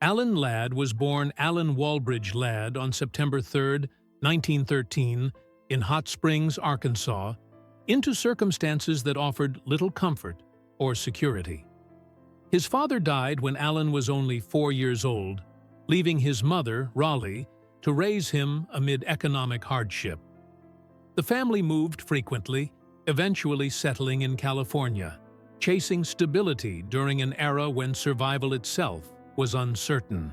Alan Ladd was born Alan Walbridge Ladd on September 3, 1913, in Hot Springs, Arkansas, into circumstances that offered little comfort or security. His father died when Alan was only 4 years old, leaving his mother, Raleigh, to raise him amid economic hardship. The family moved frequently, eventually settling in California, chasing stability during an era when survival itself was uncertain.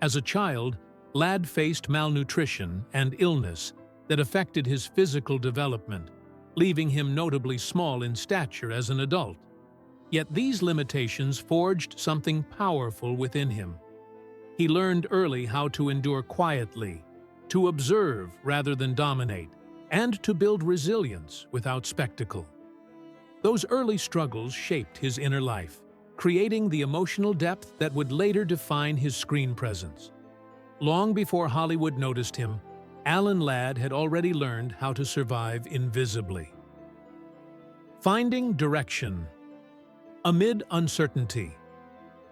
As a child, Ladd faced malnutrition and illness that affected his physical development, leaving him notably small in stature as an adult. Yet these limitations forged something powerful within him. He learned early how to endure quietly, to observe rather than dominate, and to build resilience without spectacle. Those early struggles shaped his inner life, creating the emotional depth that would later define his screen presence. Long before Hollywood noticed him, Alan Ladd had already learned how to survive invisibly. Finding direction. Amid uncertainty.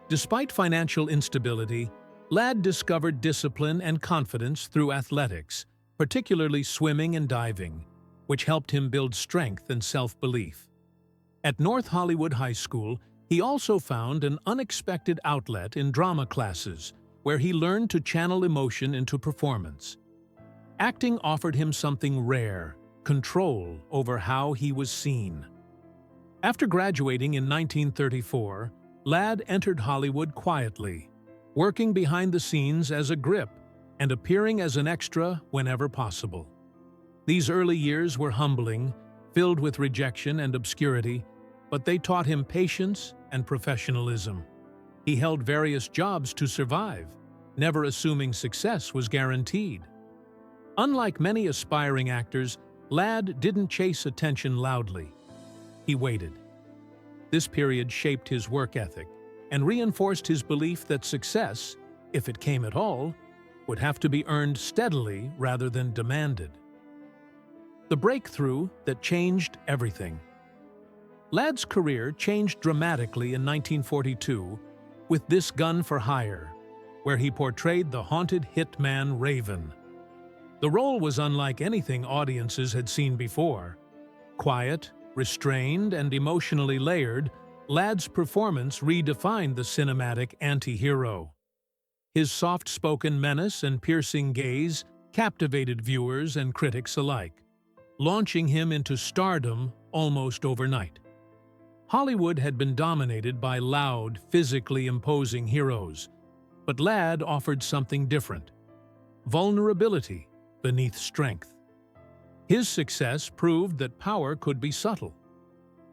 Despite financial instability, Ladd discovered discipline and confidence through athletics, particularly swimming and diving, which helped him build strength and self-belief. At North Hollywood High School, he also found an unexpected outlet in drama classes, where he learned to channel emotion into performance. Acting offered him something rare, control over how he was seen. After graduating in 1934, Ladd entered Hollywood quietly, working behind the scenes as a grip and appearing as an extra whenever possible. These early years were humbling, filled with rejection and obscurity, but they taught him patience and professionalism. He held various jobs to survive, never assuming success was guaranteed. Unlike many aspiring actors, Ladd didn't chase attention loudly. He waited. This period shaped his work ethic and reinforced his belief that success, if it came at all, would have to be earned steadily rather than demanded. The breakthrough that changed everything. Ladd's career changed dramatically in 1942 with This Gun for Hire, where he portrayed the haunted hitman Raven. The role was unlike anything audiences had seen before. Quiet, restrained, and emotionally layered, Ladd's performance redefined the cinematic anti-hero. His soft-spoken menace and piercing gaze captivated viewers and critics alike, launching him into stardom almost overnight. Hollywood had been dominated by loud, physically imposing heroes, but Ladd offered something different: vulnerability beneath strength. His success proved that power could be subtle.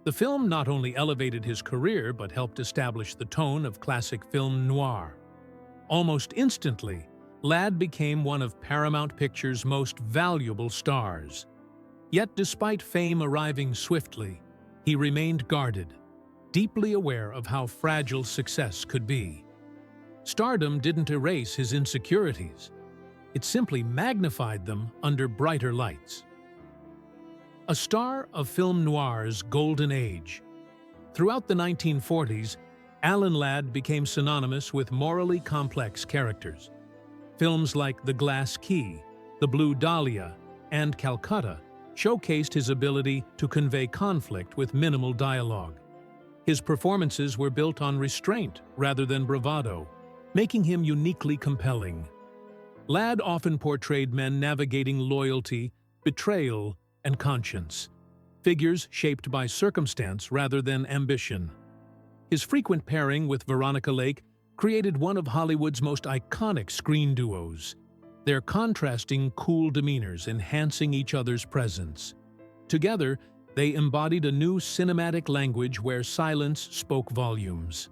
The film not only elevated his career but helped establish the tone of classic film noir. Almost instantly, Ladd became one of Paramount Pictures' most valuable stars. Yet despite fame arriving swiftly, he remained guarded, deeply aware of how fragile success could be. Stardom didn't erase his insecurities. It simply magnified them under brighter lights. A star of film noir's golden age. Throughout the 1940s, Alan Ladd became synonymous with morally complex characters. Films like The Glass Key, The Blue Dahlia, and Calcutta showcased his ability to convey conflict with minimal dialogue. His performances were built on restraint rather than bravado, making him uniquely compelling. Ladd often portrayed men navigating loyalty, betrayal, and conscience, figures shaped by circumstance rather than ambition. His frequent pairing with Veronica Lake created one of Hollywood's most iconic screen duos, their contrasting cool demeanors enhancing each other's presence. Together, they embodied a new cinematic language where silence spoke volumes.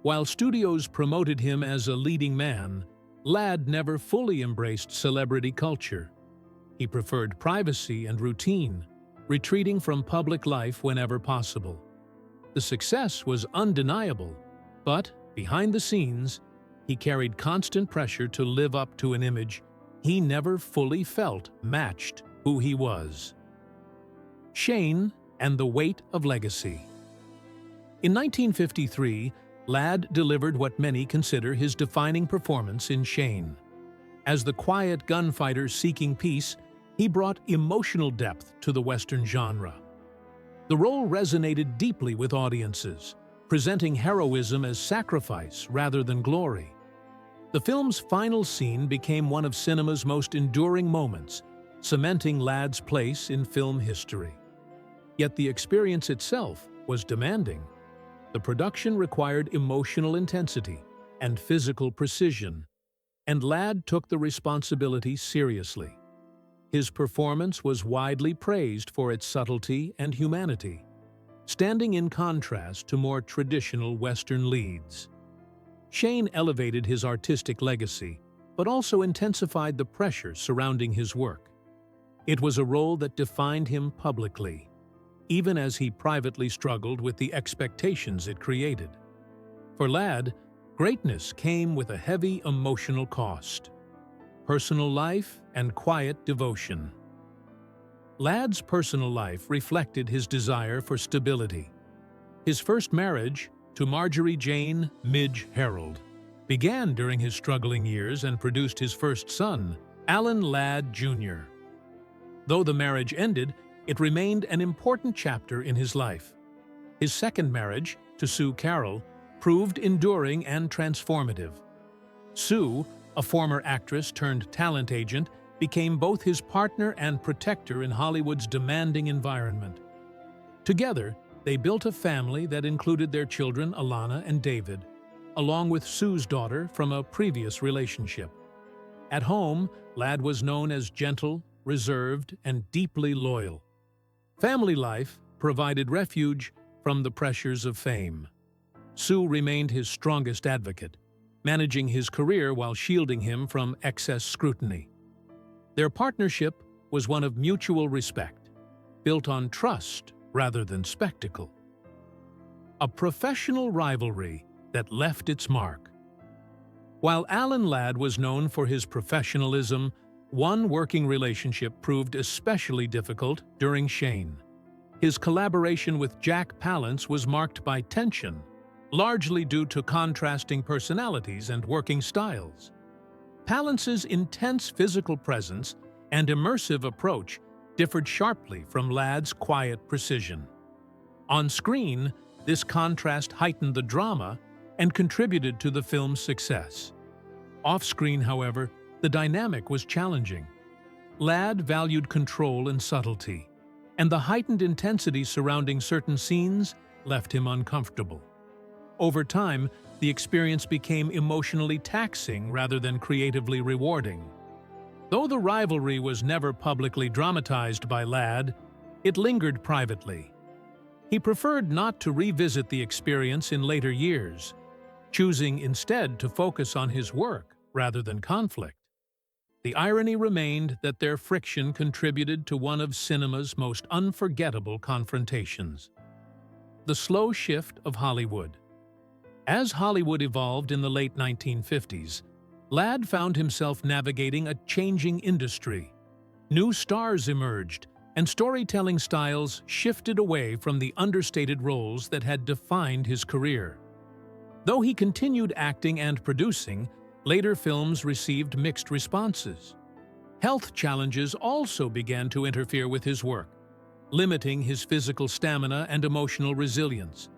While studios promoted him as a leading man, Ladd never fully embraced celebrity culture. He preferred privacy and routine, retreating from public life whenever possible. The success was undeniable, but behind the scenes, he carried constant pressure to live up to an image he never fully felt matched who he was. Shane and the Weight of Legacy. In 1953, Ladd delivered what many consider his defining performance in Shane. As the quiet gunfighter seeking peace, he brought emotional depth to the Western genre. The role resonated deeply with audiences, presenting heroism as sacrifice rather than glory. The film's final scene became one of cinema's most enduring moments, cementing Ladd's place in film history. Yet the experience itself was demanding. The production required emotional intensity and physical precision, and Ladd took the responsibility seriously. His performance was widely praised for its subtlety and humanity, standing in contrast to more traditional Western leads. Shane elevated his artistic legacy, but also intensified the pressure surrounding his work. It was a role that defined him publicly, even as he privately struggled with the expectations it created. For Ladd, greatness came with a heavy emotional cost: personal life and quiet devotion. Ladd's personal life reflected his desire for stability. His first marriage, to Marjorie Jane Midge Harold, began during his struggling years and produced his first son, Alan Ladd Jr. Though the marriage ended, it remained an important chapter in his life. His second marriage, to Sue Carroll, proved enduring and transformative. Sue, a former actress turned talent agent, became both his partner and protector in Hollywood's demanding environment. Together, they built a family that included their children Alana and David, along with Sue's daughter from a previous relationship. At home, Ladd was known as gentle, reserved, and deeply loyal. Family life provided refuge from the pressures of fame. Sue remained his strongest advocate, managing his career while shielding him from excess scrutiny. Their partnership was one of mutual respect, built on trust rather than spectacle. A professional rivalry that left its mark. While Alan Ladd was known for his professionalism, one working relationship proved especially difficult during Shane. His collaboration with Jack Palance was marked by tension, largely due to contrasting personalities and working styles. Palance's intense physical presence and immersive approach differed sharply from Ladd's quiet precision. On screen, this contrast heightened the drama and contributed to the film's success. Off-screen, however, the dynamic was challenging. Ladd valued control and subtlety, and the heightened intensity surrounding certain scenes left him uncomfortable. Over time, the experience became emotionally taxing rather than creatively rewarding. Though the rivalry was never publicly dramatized by Ladd, it lingered privately. He preferred not to revisit the experience in later years, choosing instead to focus on his work rather than conflict. The irony remained that their friction contributed to one of cinema's most unforgettable confrontations: the slow shift of Hollywood. As Hollywood evolved in the late 1950s, Ladd found himself navigating a changing industry. New stars emerged, and storytelling styles shifted away from the understated roles that had defined his career. Though he continued acting and producing, later films received mixed responses. Health challenges also began to interfere with his work, limiting his physical stamina and emotional resilience.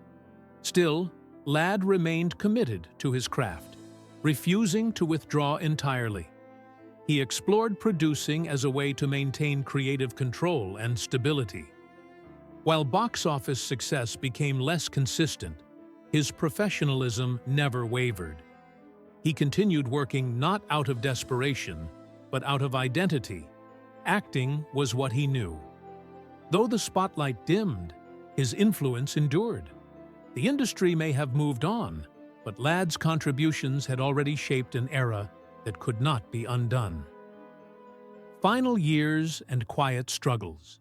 Still, Ladd remained committed to his craft, refusing to withdraw entirely. He explored producing as a way to maintain creative control and stability. While box office success became less consistent, his professionalism never wavered. He continued working not out of desperation, but out of identity. Acting was what he knew. Though the spotlight dimmed, his influence endured. The industry may have moved on, but Ladd's contributions had already shaped an era that could not be undone. Final years and quiet struggles.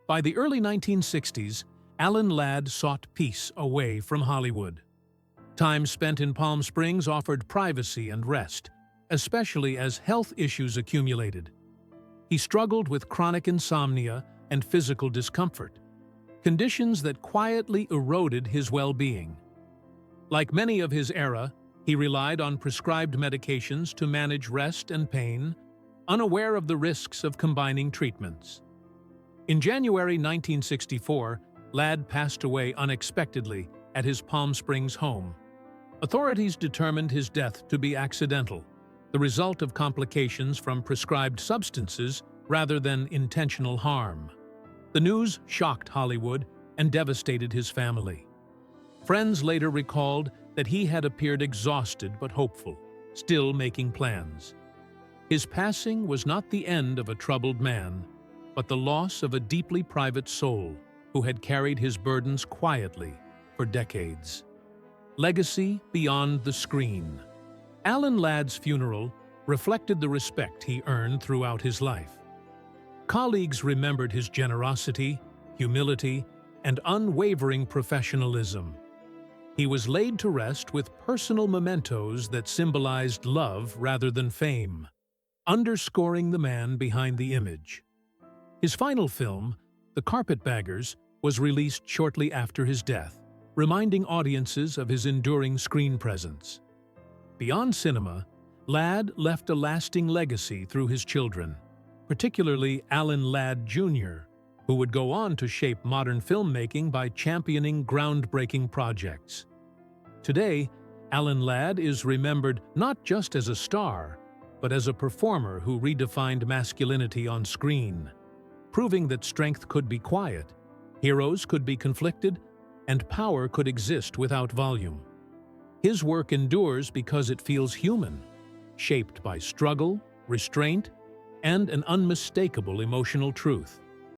By the early 1960s, Alan Ladd sought peace away from Hollywood. Time spent in Palm Springs offered privacy and rest, especially as health issues accumulated. He struggled with chronic insomnia and physical discomfort, conditions that quietly eroded his well-being. Like many of his era, he relied on prescribed medications to manage rest and pain, unaware of the risks of combining treatments. In January 1964, Ladd passed away unexpectedly at his Palm Springs home. Authorities determined his death to be accidental, the result of complications from prescribed substances rather than intentional harm. The news shocked Hollywood and devastated his family. Friends later recalled that he had appeared exhausted but hopeful, still making plans. His passing was not the end of a troubled man, but the loss of a deeply private soul who had carried his burdens quietly for decades. Legacy beyond the screen. Alan Ladd's funeral reflected the respect he earned throughout his life. Colleagues remembered his generosity, humility, and unwavering professionalism. He was laid to rest with personal mementos that symbolized love rather than fame, underscoring the man behind the image. His final film, The Carpetbaggers, was released shortly after his death, reminding audiences of his enduring screen presence. Beyond cinema, Ladd left a lasting legacy through his children, particularly Alan Ladd Jr., who would go on to shape modern filmmaking by championing groundbreaking projects. Today, Alan Ladd is remembered not just as a star, but as a performer who redefined masculinity on screen, proving that strength could be quiet, heroes could be conflicted, and power could exist without volume. His work endures because it feels human, shaped by struggle, restraint, and an unmistakable emotional truth.